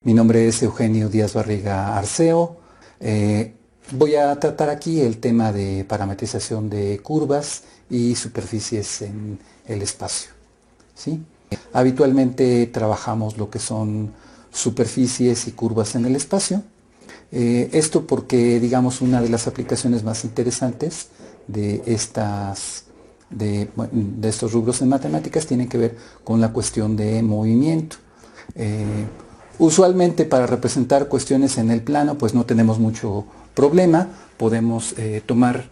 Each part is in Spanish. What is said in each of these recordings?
Mi nombre es Eugenio Díaz Barriga Arceo. Voy a tratar aquí el tema de parametrización de curvas y superficies en el espacio, ¿sí? Habitualmente trabajamos lo que son superficies y curvas en el espacio. Esto porque, digamos, una de las aplicaciones más interesantes de estos rubros en matemáticas tiene que ver con la cuestión de movimiento. Usualmente para representar cuestiones en el plano pues no tenemos mucho problema, podemos tomar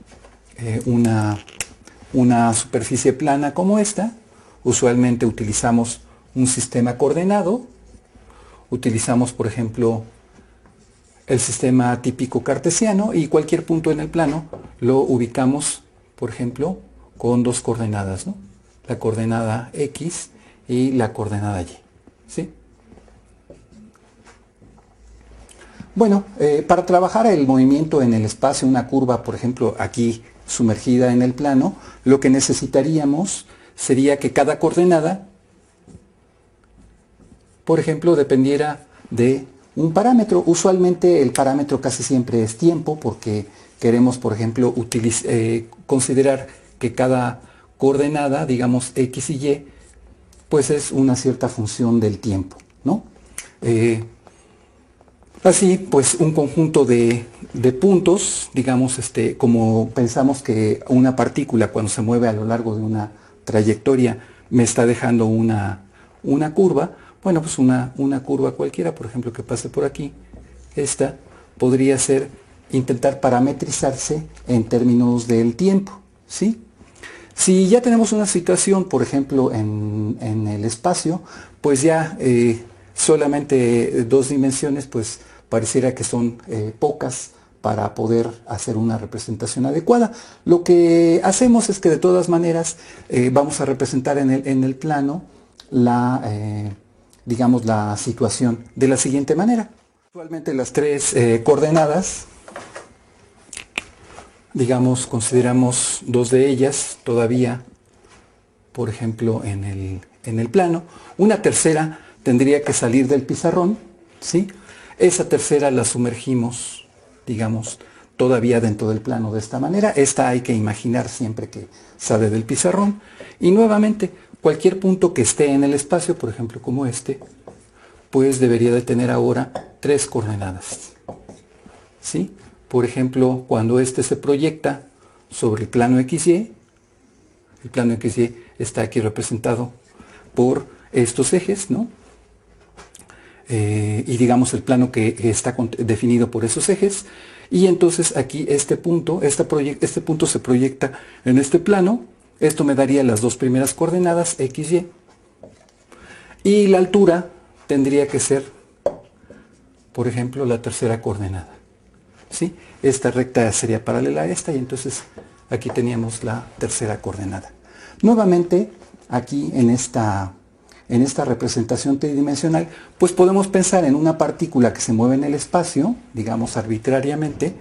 una superficie plana como esta. Usualmente utilizamos un sistema coordenado, utilizamos por ejemplo el sistema típico cartesiano y cualquier punto en el plano lo ubicamos por ejemplo con dos coordenadas, ¿no? La coordenada X y la coordenada Y, ¿sí? Bueno, para trabajar el movimiento en el espacio, una curva, por ejemplo, aquí sumergida en el plano, lo que necesitaríamos sería que cada coordenada, por ejemplo, dependiera de un parámetro. Usualmente el parámetro casi siempre es tiempo, porque queremos, por ejemplo, considerar que cada coordenada, digamos X y Y, pues es una cierta función del tiempo, ¿no? Así, pues un conjunto de puntos, digamos, como pensamos que una partícula cuando se mueve a lo largo de una trayectoria me está dejando una curva, bueno, pues una curva cualquiera, por ejemplo, que pase por aquí, esta podría ser intentar parametrizarse en términos del tiempo, ¿sí? Si ya tenemos una situación, por ejemplo, en el espacio, pues ya solamente dos dimensiones, pues pareciera que son pocas para poder hacer una representación adecuada. Lo que hacemos es que de todas maneras vamos a representar en el plano digamos, la situación de la siguiente manera. Actualmente las tres coordenadas, digamos, consideramos dos de ellas todavía, por ejemplo, en el plano. Una tercera tendría que salir del pizarrón, ¿sí? Esa tercera la sumergimos, digamos, todavía dentro del plano de esta manera. Esta hay que imaginar siempre que sale del pizarrón. Y nuevamente, cualquier punto que esté en el espacio, por ejemplo, como este, pues debería de tener ahora tres coordenadas, ¿sí? Por ejemplo, cuando este se proyecta sobre el plano XY, el plano XY está aquí representado por estos ejes, ¿no? Y digamos el plano que está definido por esos ejes, y entonces aquí este punto se proyecta en este plano. Esto me daría las dos primeras coordenadas, X, y la altura tendría que ser, por ejemplo, la tercera coordenada, ¿sí? Esta recta sería paralela a esta, y entonces aquí teníamos la tercera coordenada. Nuevamente, aquí en esta representación tridimensional, pues podemos pensar en una partícula que se mueve en el espacio, digamos arbitrariamente,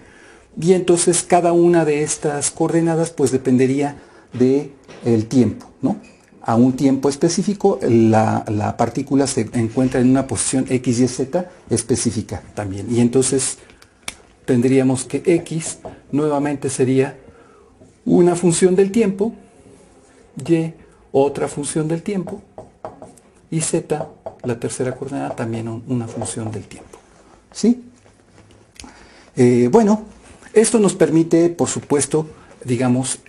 y entonces cada una de estas coordenadas pues dependería del tiempo, ¿no? A un tiempo específico, la partícula se encuentra en una posición X, Y, Z específica también, y entonces tendríamos que X nuevamente sería una función del tiempo, Y otra función del tiempo, y Z, la tercera coordenada, también una función del tiempo, ¿sí? Bueno, esto nos permite, por supuesto, digamos,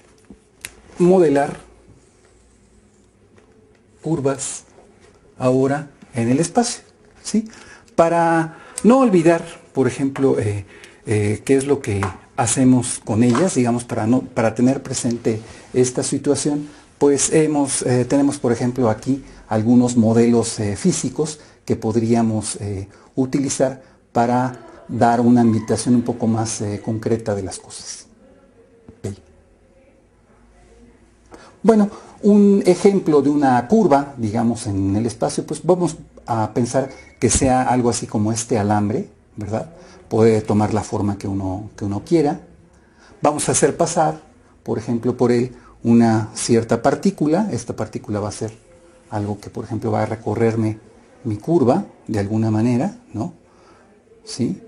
modelar curvas ahora en el espacio, ¿sí? Para no olvidar, por ejemplo, qué es lo que hacemos con ellas, digamos, para tener presente esta situación, pues tenemos, por ejemplo, aquí algunos modelos físicos que podríamos utilizar para dar una invitación un poco más concreta de las cosas. Okay. Bueno, un ejemplo de una curva, digamos, en el espacio, pues vamos a pensar que sea algo así como este alambre, ¿verdad? Puede tomar la forma que uno quiera. Vamos a hacer pasar, por ejemplo, por él una cierta partícula. Esta partícula va a ser algo que, por ejemplo, va a recorrerme mi curva, de alguna manera, ¿no? ¿Sí?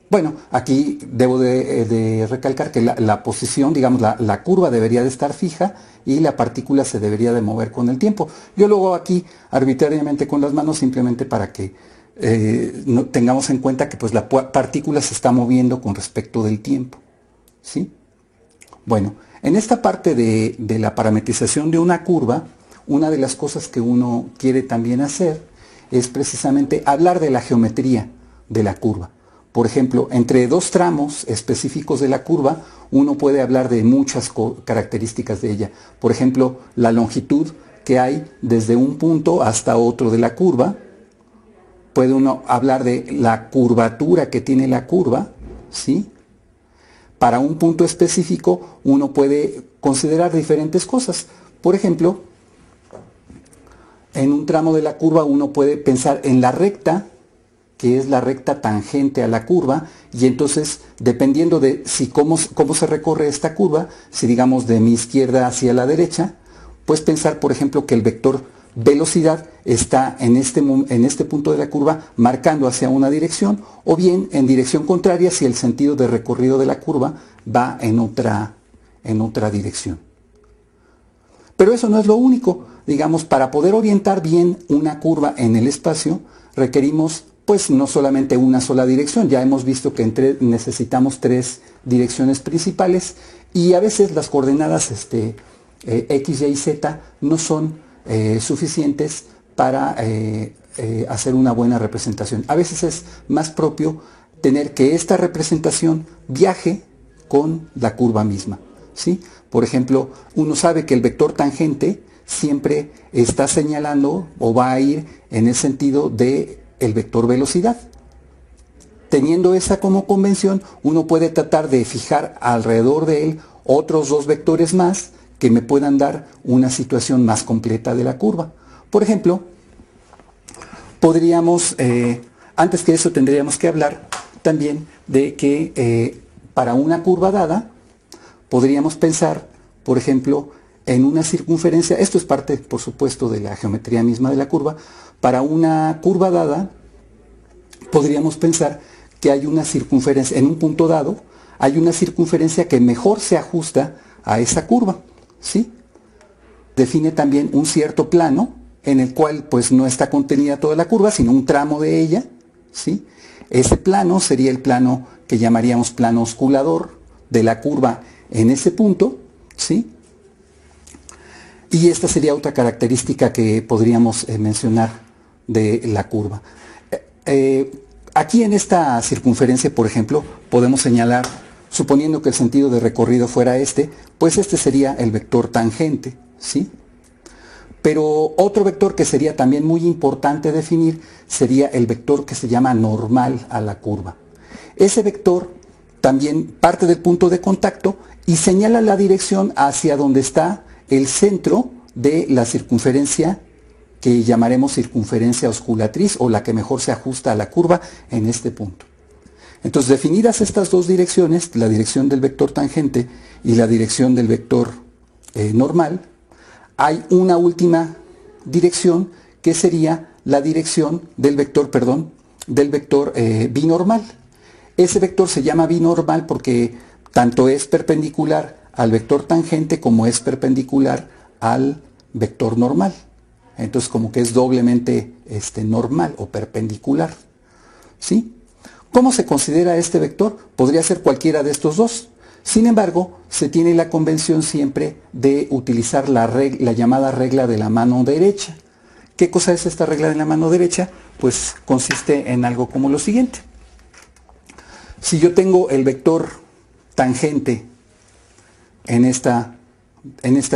Bueno, aquí debo de recalcar que la posición, digamos, la curva debería de estar fija y la partícula se debería de mover con el tiempo. Yo lo hago aquí arbitrariamente con las manos simplemente para que no, tengamos en cuenta que pues, la partícula se está moviendo con respecto del tiempo. ¿Sí? Bueno, en esta parte de la parametrización de una curva, una de las cosas que uno quiere también hacer es precisamente hablar de la geometría de la curva. Por ejemplo, entre dos tramos específicos de la curva, uno puede hablar de muchas características de ella. Por ejemplo, la longitud que hay desde un punto hasta otro de la curva. Puede uno hablar de la curvatura que tiene la curva, ¿sí? Para un punto específico, uno puede considerar diferentes cosas. Por ejemplo, en un tramo de la curva uno puede pensar en la recta, que es la recta tangente a la curva, y entonces, dependiendo de cómo se recorre esta curva, si digamos de mi izquierda hacia la derecha, puedes pensar, por ejemplo, que el vector velocidad está en este punto de la curva marcando hacia una dirección, o bien en dirección contraria si el sentido de recorrido de la curva va en otra dirección. Pero eso no es lo único. Digamos, para poder orientar bien una curva en el espacio, requerimos pues no solamente una sola dirección. Ya hemos visto que necesitamos tres direcciones principales y a veces las coordenadas X, Y y Z no son suficientes para hacer una buena representación. A veces es más propio tener que esta representación viaje con la curva misma, ¿sí? Por ejemplo, uno sabe que el vector tangente siempre está señalando o va a ir en el sentido de el vector velocidad. Teniendo esa como convención, uno puede tratar de fijar alrededor de él otros dos vectores más que me puedan dar una situación más completa de la curva. Por ejemplo, podríamos, antes que eso tendríamos que hablar también de que para una curva dada, podríamos pensar, por ejemplo, en una circunferencia. Esto es parte, por supuesto, de la geometría misma de la curva. Para una curva dada, podríamos pensar que hay una circunferencia, en un punto dado, hay una circunferencia que mejor se ajusta a esa curva, ¿sí? Define también un cierto plano, en el cual pues no está contenida toda la curva, sino un tramo de ella, ¿sí? Ese plano sería el plano que llamaríamos plano osculador de la curva en ese punto, ¿sí? Y esta sería otra característica que podríamos mencionar de la curva. Aquí en esta circunferencia, por ejemplo, podemos señalar, suponiendo que el sentido de recorrido fuera este, pues este sería el vector tangente, ¿sí? Pero otro vector que sería también muy importante definir sería el vector que se llama normal a la curva. Ese vector también parte del punto de contacto y señala la dirección hacia donde está el centro de la circunferencia que llamaremos circunferencia osculatriz o la que mejor se ajusta a la curva en este punto. Entonces, definidas estas dos direcciones, la dirección del vector tangente y la dirección del vector normal, hay una última dirección que sería la dirección del vector, binormal. Ese vector se llama binormal porque tanto es perpendicular al vector tangente como es perpendicular al vector normal. Entonces como que es doblemente normal o perpendicular, ¿sí? ¿Cómo se considera este vector? Podría ser cualquiera de estos dos. Sin embargo, se tiene la convención siempre de utilizar la llamada regla de la mano derecha. ¿Qué cosa es esta regla de la mano derecha? Pues consiste en algo como lo siguiente. Si yo tengo el vector tangente en esta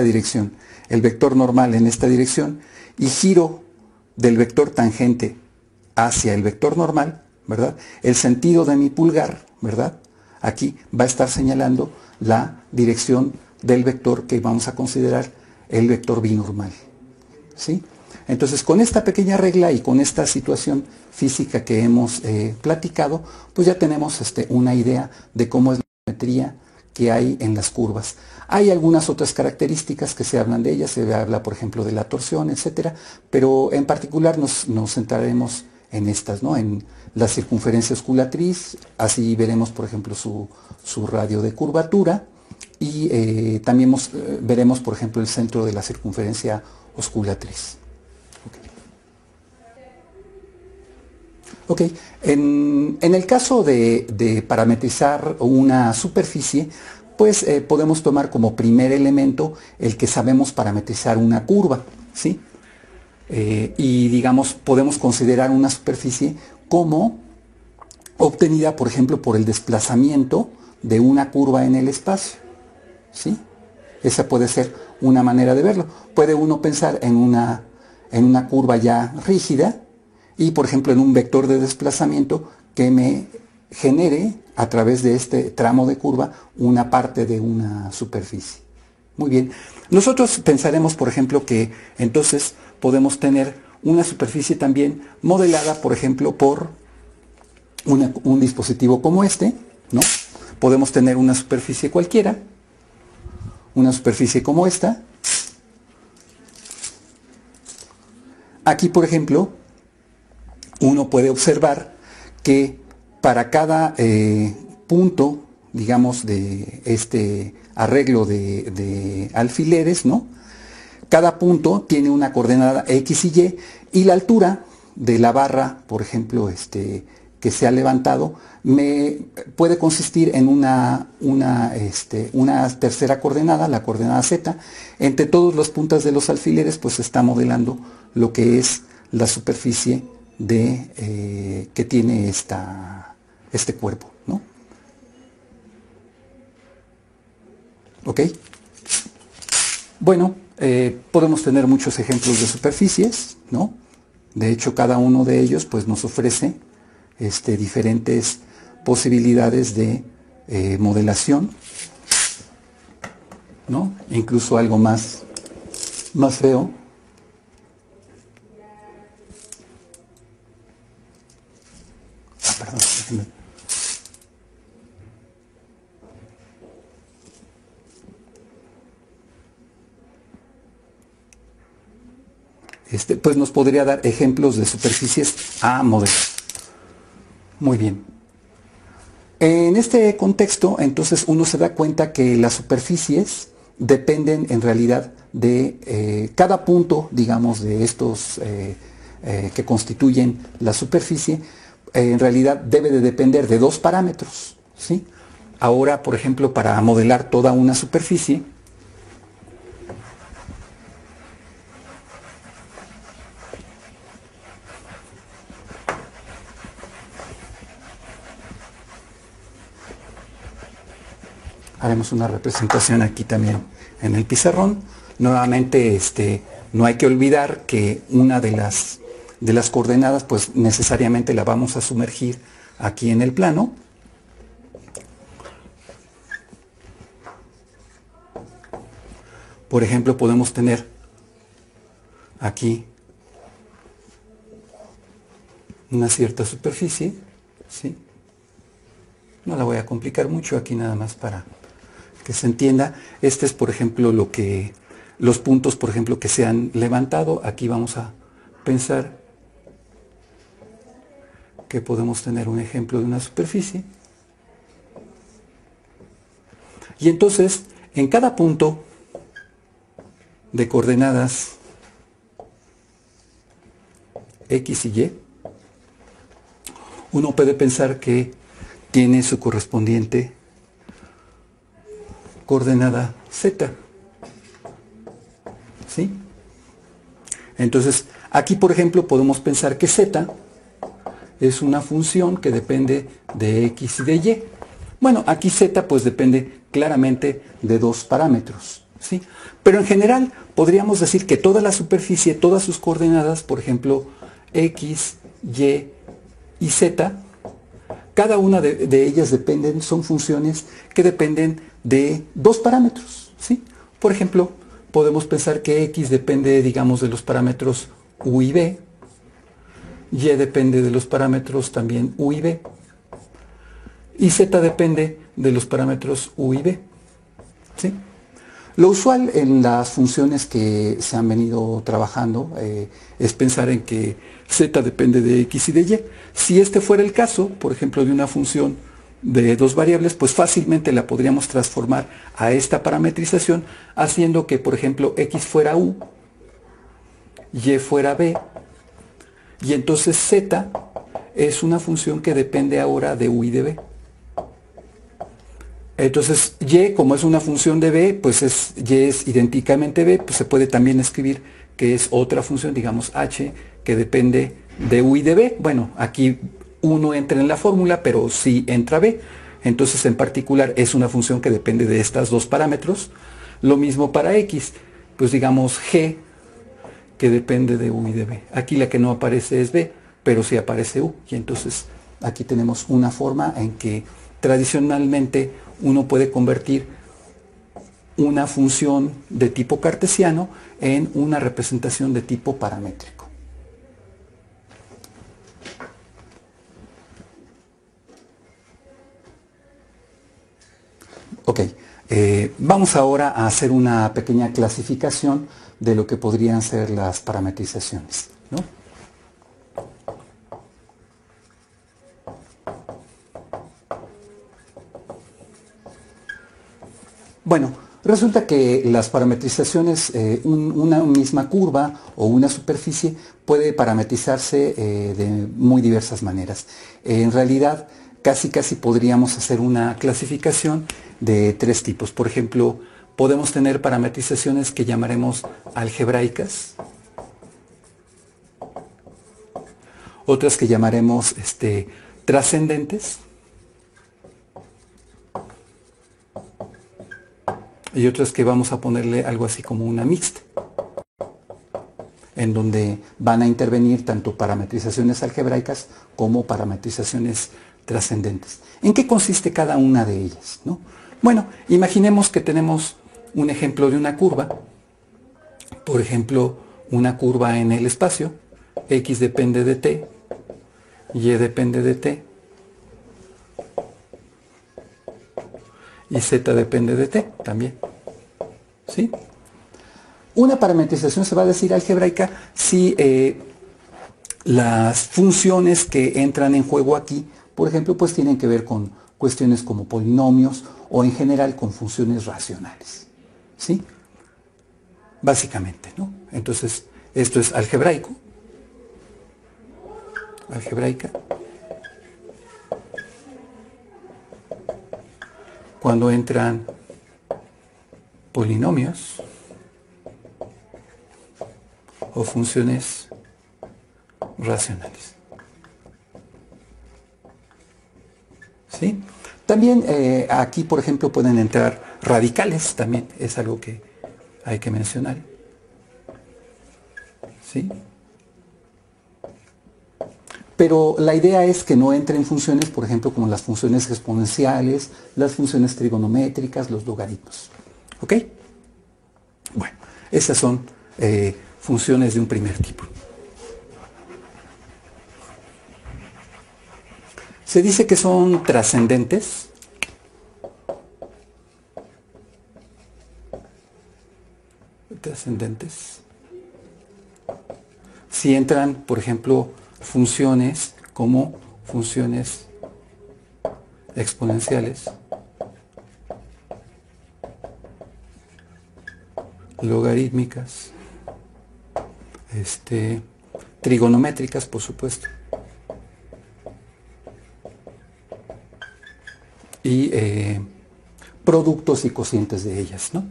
dirección, el vector normal en esta dirección, y giro del vector tangente hacia el vector normal, ¿verdad? El sentido de mi pulgar, ¿verdad? Aquí va a estar señalando la dirección del vector que vamos a considerar el vector binormal, ¿sí? Entonces, con esta pequeña regla y con esta situación física que hemos platicado, pues ya tenemos una idea de cómo es la geometría que hay en las curvas. Hay algunas otras características que se hablan de ellas, se habla por ejemplo de la torsión, etcétera, pero en particular nos centraremos en estas, ¿no? En la circunferencia osculatriz, así veremos por ejemplo su radio de curvatura y también veremos por ejemplo el centro de la circunferencia osculatriz. Ok, en el caso de parametrizar una superficie, pues podemos tomar como primer elemento el que sabemos parametrizar una curva, ¿sí? Y digamos, podemos considerar una superficie como obtenida, por ejemplo, por el desplazamiento de una curva en el espacio, ¿sí? Esa puede ser una manera de verlo. Puede uno pensar en una curva ya rígida, y por ejemplo en un vector de desplazamiento que me genere a través de este tramo de curva una parte de una superficie. Muy bien, nosotros pensaremos por ejemplo que entonces podemos tener una superficie también modelada por ejemplo por un dispositivo como este, ¿no? Podemos tener una superficie cualquiera, una superficie como esta. Aquí por ejemplo uno puede observar que para cada punto, digamos, de este arreglo de alfileres, ¿no? Cada punto tiene una coordenada X y Y, y la altura de la barra, por ejemplo, que se ha levantado, puede consistir en una tercera coordenada, la coordenada Z. Entre todas las puntas de los alfileres, pues se está modelando lo que es la superficie que tiene este cuerpo, ¿no? ¿Ok? Bueno, podemos tener muchos ejemplos de superficies, ¿no? De hecho, cada uno de ellos pues, nos ofrece diferentes posibilidades de modelación, ¿no? Incluso algo más feo. Perdón. Pues nos podría dar ejemplos de superficies a modelar. Muy bien. En este contexto, entonces uno se da cuenta que las superficies dependen en realidad de cada punto, digamos, de estos que constituyen la superficie, en realidad debe de depender de dos parámetros, ¿sí? Ahora, por ejemplo, para modelar toda una superficie, haremos una representación aquí también en el pizarrón. Nuevamente, no hay que olvidar que una de las coordenadas, pues necesariamente la vamos a sumergir aquí en el plano. Por ejemplo, podemos tener aquí una cierta superficie, ¿sí? No la voy a complicar mucho, aquí nada más para que se entienda. Este es, por ejemplo, los puntos, por ejemplo, que se han levantado. Aquí vamos a pensar que podemos tener un ejemplo de una superficie. Y entonces, en cada punto de coordenadas X y Y, uno puede pensar que tiene su correspondiente coordenada Z, ¿sí? Entonces, aquí, por ejemplo, podemos pensar que Z es una función que depende de X y de Y. Bueno, aquí Z pues depende claramente de dos parámetros, ¿sí? Pero en general podríamos decir que toda la superficie, todas sus coordenadas, por ejemplo, X, Y y Z, cada una de ellas son funciones que dependen de dos parámetros, ¿sí? Por ejemplo, podemos pensar que X depende, digamos, de los parámetros U y B, Y depende de los parámetros también U y B, y Z depende de los parámetros U y B, ¿sí? Lo usual en las funciones que se han venido trabajando es pensar en que z depende de x y de y. Si este fuera el caso, por ejemplo, de una función de dos variables, pues fácilmente la podríamos transformar a esta parametrización, haciendo que, por ejemplo, x fuera u, y fuera b, y entonces z es una función que depende ahora de u y de b. Entonces y, como es una función de b, pues y es idénticamente b, pues se puede también escribir que es otra función, digamos h, que depende de u y de b. Bueno, aquí u no entra en la fórmula, pero sí entra b. Entonces, en particular, es una función que depende de estos dos parámetros. Lo mismo para x, pues digamos g, que depende de u y de b. Aquí la que no aparece es b, pero sí aparece u. Y entonces aquí tenemos una forma en que tradicionalmente uno puede convertir una función de tipo cartesiano en una representación de tipo paramétrico. Ok, vamos ahora a hacer una pequeña clasificación de lo que podrían ser las parametrizaciones, ¿no? Bueno, resulta que las parametrizaciones, una misma curva o una superficie puede parametrizarse de muy diversas maneras. En realidad, casi podríamos hacer una clasificación de tres tipos. Por ejemplo, podemos tener parametrizaciones que llamaremos algebraicas, otras que llamaremos trascendentes, y otras que vamos a ponerle algo así como una mixta, en donde van a intervenir tanto parametrizaciones algebraicas como parametrizaciones trascendentes. ¿En qué consiste cada una de ellas, ¿no? Bueno, imaginemos que tenemos un ejemplo de una curva, por ejemplo, una curva en el espacio, x depende de t, y depende de t, y z depende de t también, ¿sí? Una parametrización se va a decir algebraica si las funciones que entran en juego aquí, por ejemplo, pues tienen que ver con cuestiones como polinomios o en general con funciones racionales, ¿sí? Básicamente, ¿no? Entonces, esto es algebraico, algebraica, cuando entran polinomios o funciones racionales. ¿Sí? También aquí, por ejemplo, pueden entrar radicales, también es algo que hay que mencionar. ¿Sí? Pero la idea es que no entren funciones, por ejemplo, como las funciones exponenciales, las funciones trigonométricas, los logaritmos. ¿Ok? Bueno, esas son funciones de un primer tipo. Se dice que son trascendentes. Trascendentes. Si entran, por ejemplo, funciones como funciones exponenciales, logarítmicas, trigonométricas, por supuesto, y productos y cocientes de ellas, ¿no?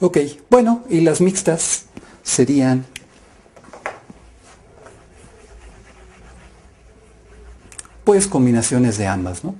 Ok, bueno, y las mixtas serían pues combinaciones de ambas, ¿no?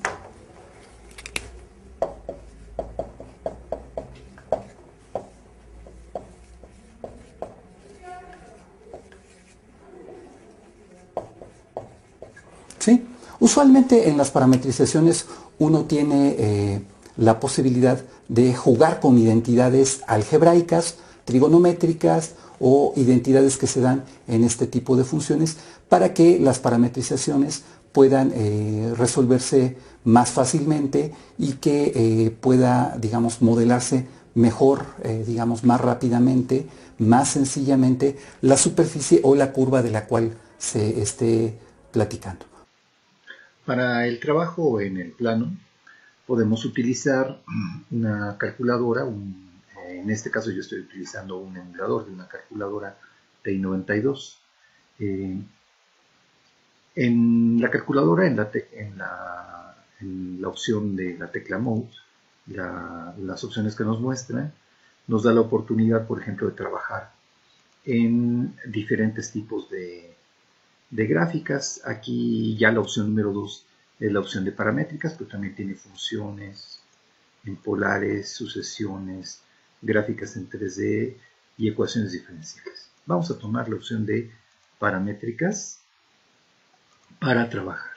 ¿Sí? Usualmente en las parametrizaciones uno tiene la posibilidad de jugar con identidades algebraicas, trigonométricas o identidades que se dan en este tipo de funciones para que las parametrizaciones puedan resolverse más fácilmente y que pueda, digamos, modelarse mejor, digamos, más rápidamente, más sencillamente, la superficie o la curva de la cual se esté platicando. Para el trabajo en el plano, podemos utilizar una calculadora, en este caso yo estoy utilizando un emulador de una calculadora TI-92. En la calculadora, en la opción de la tecla Mode, las opciones que nos muestran, nos da la oportunidad, por ejemplo, de trabajar en diferentes tipos de gráficas. Aquí ya la opción número 2 es la opción de paramétricas, pero también tiene funciones en polares, sucesiones, gráficas en 3D y ecuaciones diferenciales. Vamos a tomar la opción de paramétricas para trabajar.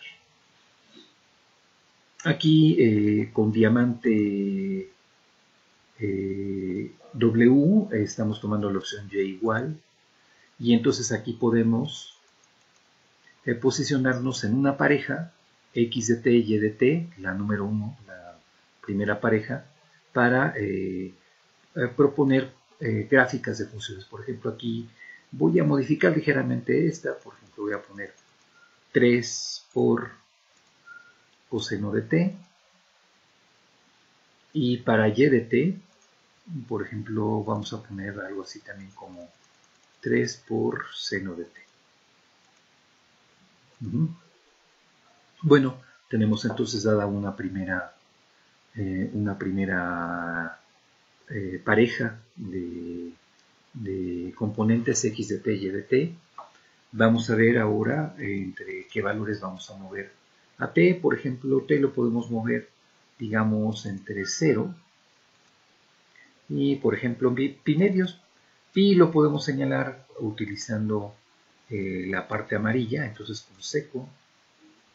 Aquí con diamante W estamos tomando la opción Y igual, y entonces aquí podemos posicionarnos en una pareja X de T, Y de T, la número 1, la primera pareja, para proponer gráficas de funciones. Por ejemplo, aquí voy a modificar ligeramente esta. Por ejemplo, voy a poner 3 por coseno de T, y para Y de T, por ejemplo, vamos a poner algo así también como 3 por seno de T. Bueno, tenemos entonces dada una primera pareja de componentes X de T y de T. Vamos a ver ahora entre qué valores vamos a mover a T. Por ejemplo, T lo podemos mover, digamos, entre 0 y, por ejemplo, pi medios. Pi lo podemos señalar utilizando la parte amarilla, entonces con seco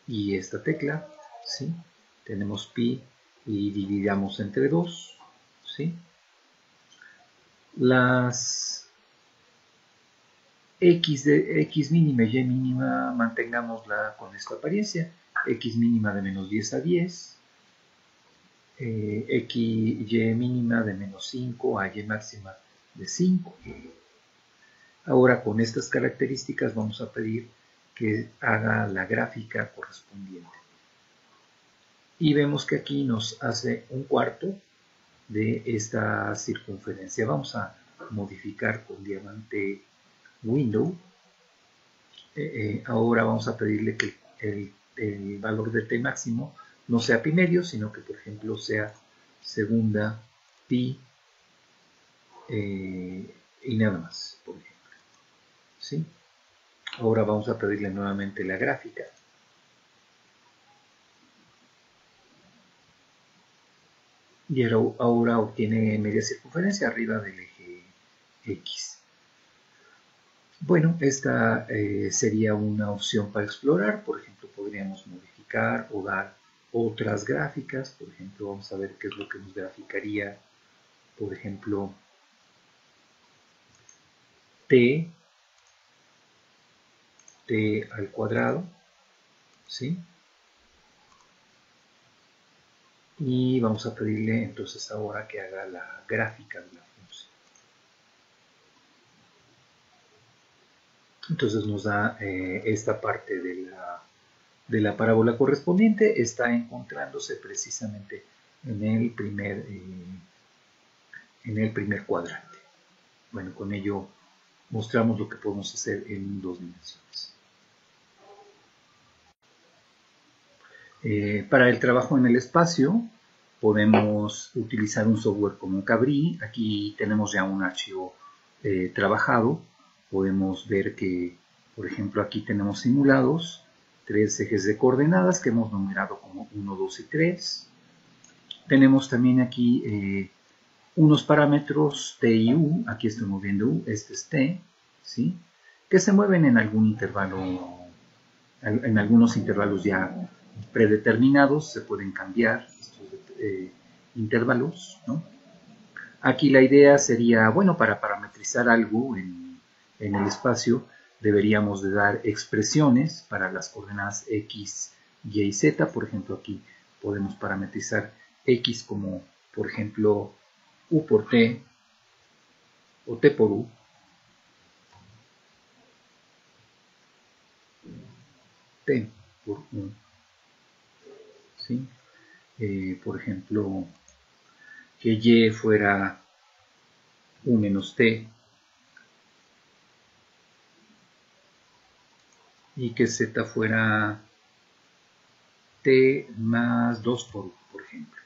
y esta tecla, ¿sí? Tenemos pi y dividamos entre 2, ¿sí? Las X mínima y Y mínima mantengámosla con esta apariencia. X mínima de menos 10 a 10, Y mínima de menos 5 a Y máxima de 5. Ahora con estas características vamos a pedir que haga la gráfica correspondiente. Y vemos que aquí nos hace un cuarto de esta circunferencia. Vamos a modificar con diamante Window. Ahora vamos a pedirle que el valor de T máximo no sea pi medio, sino que por ejemplo sea segunda pi y nada más, por ejemplo. ¿Sí? Ahora vamos a pedirle nuevamente la gráfica. Y ahora obtiene media circunferencia arriba del eje X. Bueno, esta sería una opción para explorar. Por ejemplo, podríamos modificar o dar otras gráficas. Por ejemplo, vamos a ver qué es lo que nos graficaría, por ejemplo, T al cuadrado, ¿sí? Y vamos a pedirle entonces ahora que haga la gráfica de la función. Entonces nos da esta parte de la parábola correspondiente. Está encontrándose precisamente en el primer cuadrante. Bueno, con ello mostramos lo que podemos hacer en 2 dimensiones. Para el trabajo en el espacio podemos utilizar un software como Cabri. Aquí tenemos ya un archivo trabajado. Podemos ver que, por ejemplo, aquí tenemos simulados 3 ejes de coordenadas que hemos numerado como 1, 2 y 3. Tenemos también aquí unos parámetros T y U. Aquí estoy moviendo U, este es T, ¿sí? Que se mueven en algún intervalo, en algunos intervalos ya predeterminados. Se pueden cambiar estos intervalos, ¿no? Aquí la idea sería, bueno, para parametrizar algo en el espacio deberíamos de dar expresiones para las coordenadas X, Y y Z. Por ejemplo, aquí Podemos parametrizar X como, por ejemplo, U por T o T por U. T por U. ¿Sí? Por ejemplo, que Y fuera U menos T y que Z fuera T más 2 por U, por ejemplo.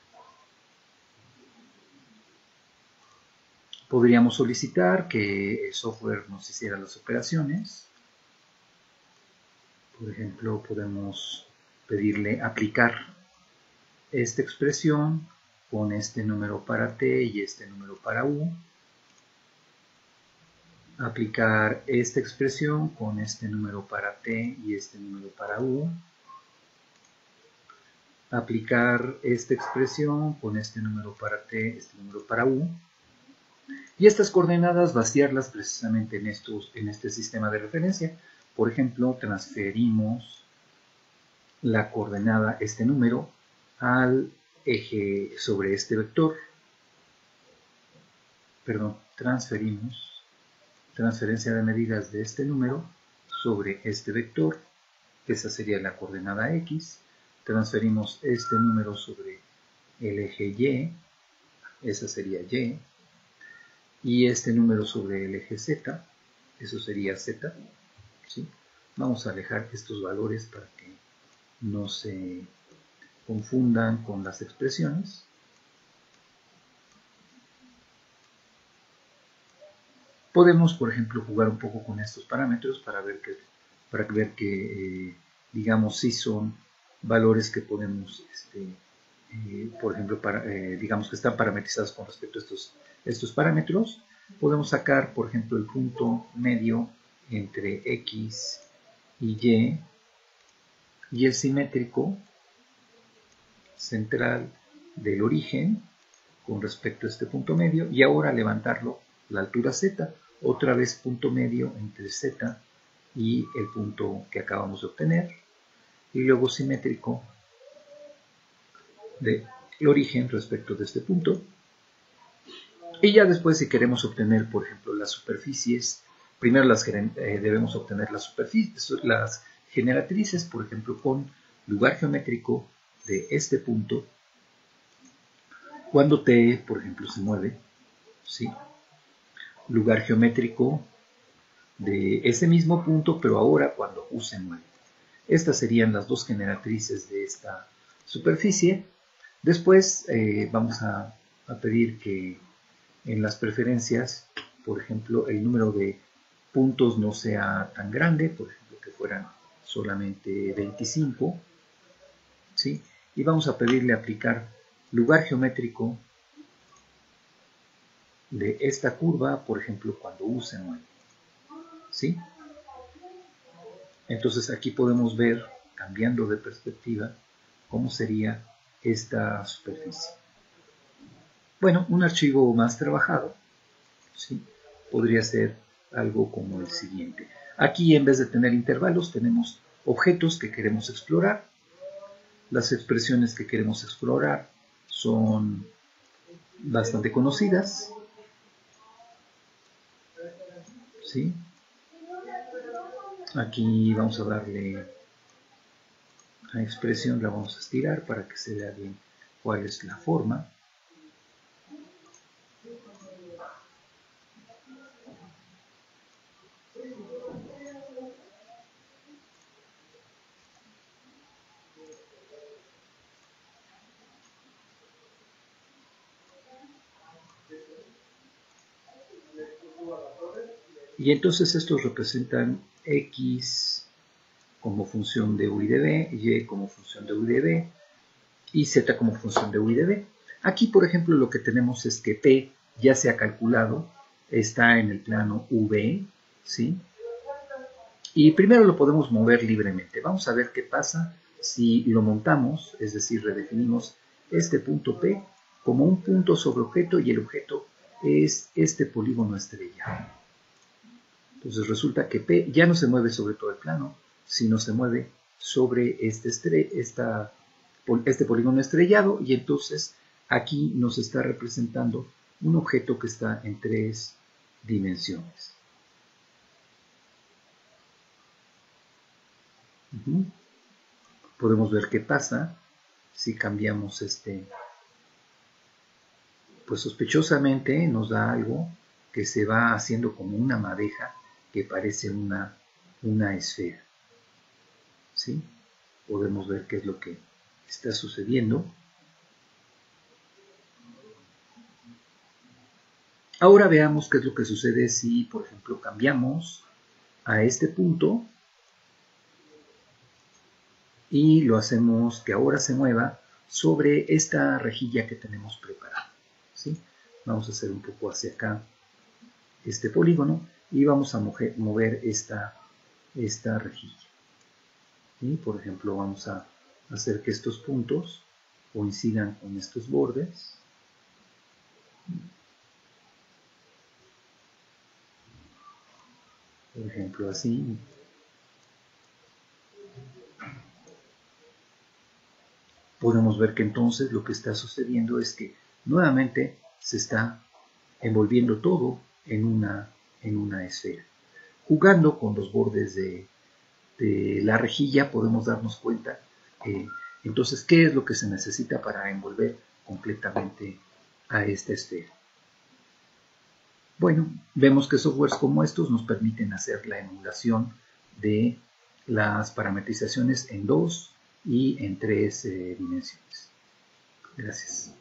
Podríamos solicitar que el software nos hiciera las operaciones. Por ejemplo, podemos pedirle aplicar esta expresión con este número para T y este número para U. Aplicar esta expresión con este número para T y este número para U. Aplicar esta expresión con este número para T, este número para U. Y estas coordenadas vaciarlas precisamente en este sistema de referencia. Por ejemplo, transferimos la coordenada, este número, al eje sobre este vector. Perdón, transferencia de medidas de este número sobre este vector. Esa sería la coordenada X. Transferimos este número sobre el eje Y. Esa sería Y. Y este número sobre el eje Z. Eso sería Z. ¿Sí? Vamos a alejar estos valores para que no se confundan con las expresiones. Podemos, por ejemplo, jugar un poco con estos parámetros para ver que digamos, si son valores que podemos, por ejemplo, digamos que están parametrizados con respecto a estos parámetros. Podemos sacar, por ejemplo, el punto medio entre X y el simétrico central del origen con respecto a este punto medio, y ahora levantarlo la altura Z, otra vez punto medio entre Z y el punto que acabamos de obtener, y luego simétrico del origen respecto de este punto. Y ya después, si queremos obtener, por ejemplo, las superficies, primero debemos obtener las superficies, las generatrices, por ejemplo, con lugar geométrico de este punto, cuando T, por ejemplo, se mueve, ¿sí? Lugar geométrico de ese mismo punto, pero ahora cuando U se mueve. Estas serían las dos generatrices de esta superficie. Después vamos a pedir que en las preferencias, por ejemplo, el número de puntos no sea tan grande, por ejemplo, que fueran solamente 25, ¿sí? Y vamos a pedirle aplicar lugar geométrico de esta curva, por ejemplo, cuando U se mueve, ¿sí? Entonces aquí podemos ver, cambiando de perspectiva, cómo sería esta superficie. Bueno, un archivo más trabajado, ¿sí? Podría ser algo como el siguiente. Aquí, en vez de tener intervalos, tenemos objetos que queremos explorar. Las expresiones que queremos explorar son bastante conocidas, ¿sí? Aquí vamos a darle a expresión, la vamos a estirar para que se vea bien cuál es la forma. Y entonces estos representan X como función de U y de B, Y como función de U y de B, y Z como función de U y de B. Aquí, por ejemplo, lo que tenemos es que P ya se ha calculado, está en el plano V, ¿sí? Y primero lo podemos mover libremente. Vamos a ver qué pasa si lo montamos, es decir, redefinimos este punto P como un punto sobre objeto, y el objeto es este polígono estrella. Entonces resulta que P ya no se mueve sobre todo el plano, sino se mueve sobre esta este polígono estrellado, y entonces aquí nos está representando un objeto que está en 3 dimensiones. Podemos ver qué pasa si cambiamos pues sospechosamente nos da algo que se va haciendo como una madeja que parece una esfera. ¿Sí? Podemos ver qué es lo que está sucediendo. Ahora veamos qué es lo que sucede si, por ejemplo, cambiamos a este punto y lo hacemos que ahora se mueva sobre esta rejilla que tenemos preparada. ¿Sí? Vamos a hacer un poco hacia acá este polígono y vamos a mover esta rejilla. ¿Sí? Por ejemplo, vamos a hacer que estos puntos coincidan con estos bordes. Por ejemplo, así. Podemos ver que entonces lo que está sucediendo es que nuevamente se está envolviendo todo en una esfera. Jugando con los bordes de la rejilla podemos darnos cuenta entonces qué es lo que se necesita para envolver completamente a esta esfera. Bueno, vemos que softwares como estos nos permiten hacer la emulación de las parametrizaciones en 2 y en 3 dimensiones. Gracias.